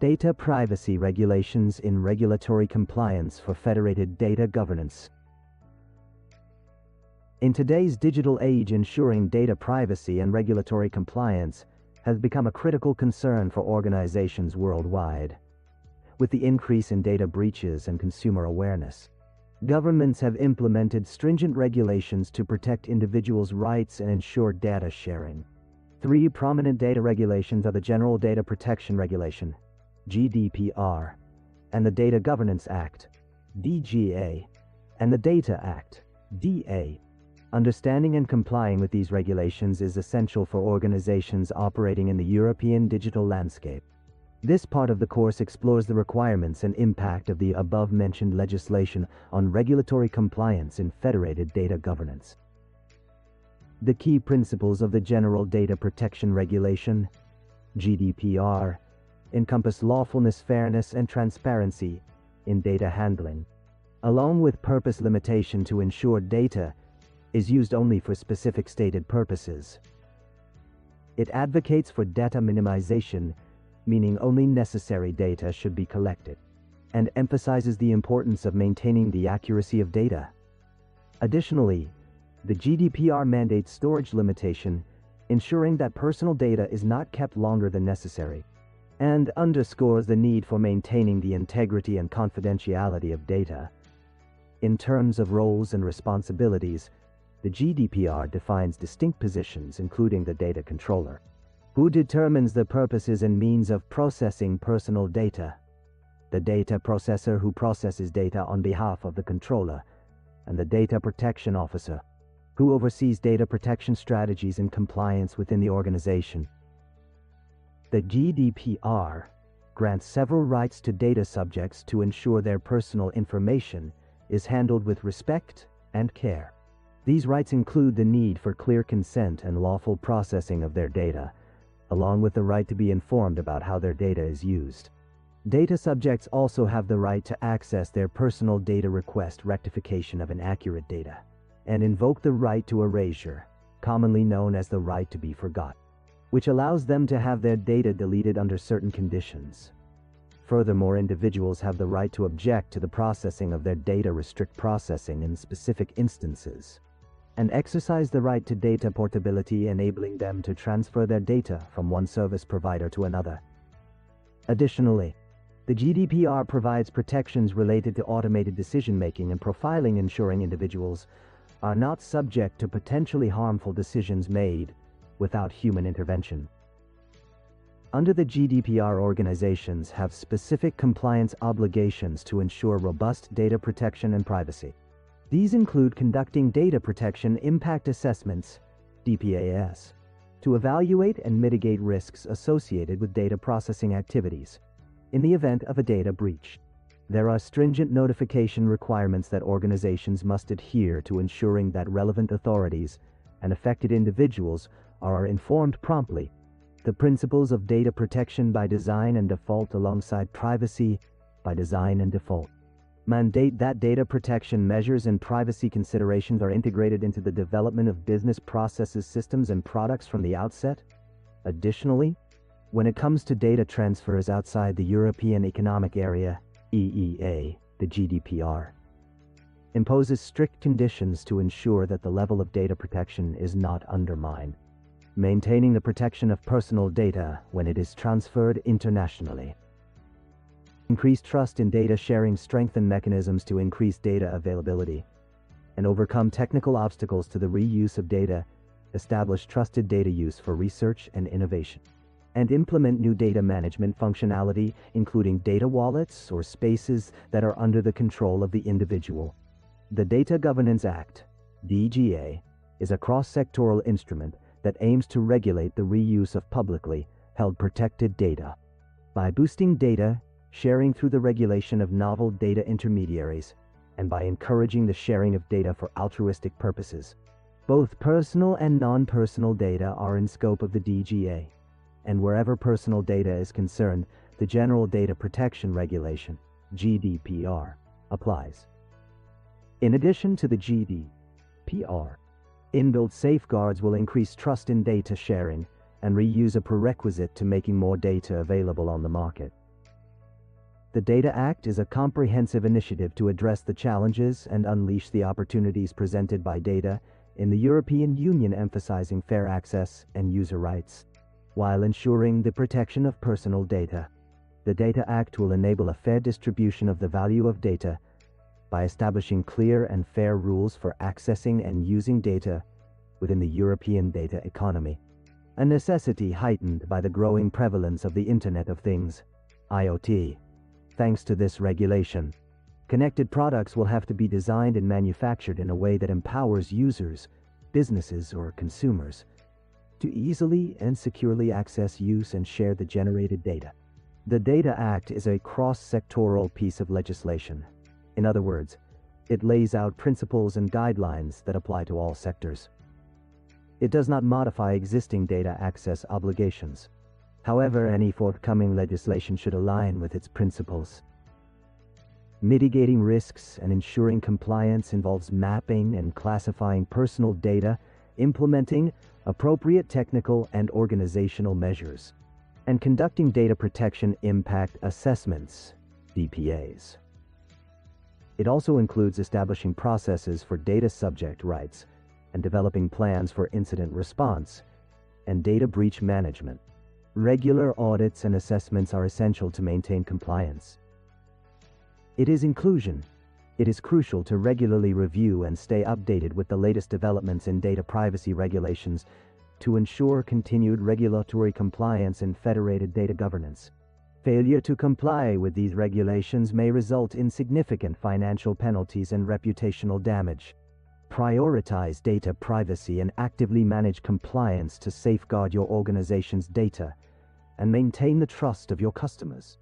Data privacy regulations in regulatory compliance for federated data governance. In today's digital age, ensuring data privacy and regulatory compliance has become a critical concern for organizations worldwide. With the increase in data breaches and consumer awareness, governments have implemented stringent regulations to protect individuals' rights and ensure data sharing. Three prominent data regulations are the General Data Protection Regulation, GDPR, and the Data Governance Act, DGA, and the Data Act, DA. Understanding and complying with these regulations is essential for organizations operating in the European digital landscape. This part of the course explores the requirements and impact of the above-mentioned legislation on regulatory compliance in federated data governance. The key principles of the General Data Protection Regulation, GDPR, encompass lawfulness, fairness, and transparency in data handling, along with purpose limitation to ensure data is used only for specific stated purposes. It advocates for data minimization, meaning only necessary data should be collected, and emphasizes the importance of maintaining the accuracy of data. Additionally, the GDPR mandates storage limitation, ensuring that personal data is not kept longer than necessary, and underscores the need for maintaining the integrity and confidentiality of data. In terms of roles and responsibilities, the GDPR defines distinct positions, including the data controller, who determines the purposes and means of processing personal data, the data processor, who processes data on behalf of the controller, and the data protection officer, who oversees data protection strategies and compliance within the organization. The GDPR grants several rights to data subjects to ensure their personal information is handled with respect and care. These rights include the need for clear consent and lawful processing of their data, along with the right to be informed about how their data is used. Data subjects also have the right to access their personal data, request rectification of inaccurate data, and invoke the right to erasure, commonly known as the right to be forgot, which allows them to have their data deleted under certain conditions. Furthermore, individuals have the right to object to the processing of their data, restrict processing in specific instances, and exercise the right to data portability, enabling them to transfer their data from one service provider to another. Additionally, the GDPR provides protections related to automated decision-making and profiling, ensuring individuals are not subject to potentially harmful decisions made without human intervention. Under the GDPR, organizations have specific compliance obligations to ensure robust data protection and privacy. These include conducting data protection impact assessments, DPAS, to evaluate and mitigate risks associated with data processing activities in the event of a data breach. There are stringent notification requirements that organizations must adhere to, ensuring that relevant authorities and affected individuals are informed promptly. The principles of data protection by design and default, alongside privacy by design and default, mandate that data protection measures and privacy considerations are integrated into the development of business processes, systems, and products from the outset. Additionally, when it comes to data transfers outside the European Economic Area, EEA, the GDPR imposes strict conditions to ensure that the level of data protection is not undermined, maintaining the protection of personal data when it is transferred internationally. Increase trust in data sharing, strengthen mechanisms to increase data availability, and overcome technical obstacles to the reuse of data, establish trusted data use for research and innovation, and implement new data management functionality, including data wallets or spaces that are under the control of the individual. The Data Governance Act, DGA, is a cross-sectoral instrument that aims to regulate the reuse of publicly held protected data by boosting data sharing through the regulation of novel data intermediaries and by encouraging the sharing of data for altruistic purposes. Both personal and non-personal data are in scope of the DGA, and wherever personal data is concerned, the General Data Protection Regulation, GDPR, applies. In addition to the GDPR, inbuilt safeguards will increase trust in data sharing and reuse, a prerequisite to making more data available on the market. The Data Act is a comprehensive initiative to address the challenges and unleash the opportunities presented by data in the European Union, emphasizing fair access and user rights, while ensuring the protection of personal data. The Data Act will enable a fair distribution of the value of data by establishing clear and fair rules for accessing and using data within the European data economy, a necessity heightened by the growing prevalence of the Internet of Things, IoT. Thanks to this regulation, connected products will have to be designed and manufactured in a way that empowers users, businesses, or consumers to easily and securely access, use, and share the generated data. The Data Act is a cross-sectoral piece of legislation. In other words, it lays out principles and guidelines that apply to all sectors. It does not modify existing data access obligations. However, any forthcoming legislation should align with its principles. Mitigating risks and ensuring compliance involves mapping and classifying personal data, implementing appropriate technical and organizational measures, and conducting data protection impact assessments, DPAs. It also includes establishing processes for data subject rights and developing plans for incident response and data breach management. Regular audits and assessments are essential to maintain compliance. It is inclusion. It is crucial to regularly review and stay updated with the latest developments in data privacy regulations to ensure continued regulatory compliance and federated data governance. Failure to comply with these regulations may result in significant financial penalties and reputational damage. Prioritize data privacy and actively manage compliance to safeguard your organization's data and maintain the trust of your customers.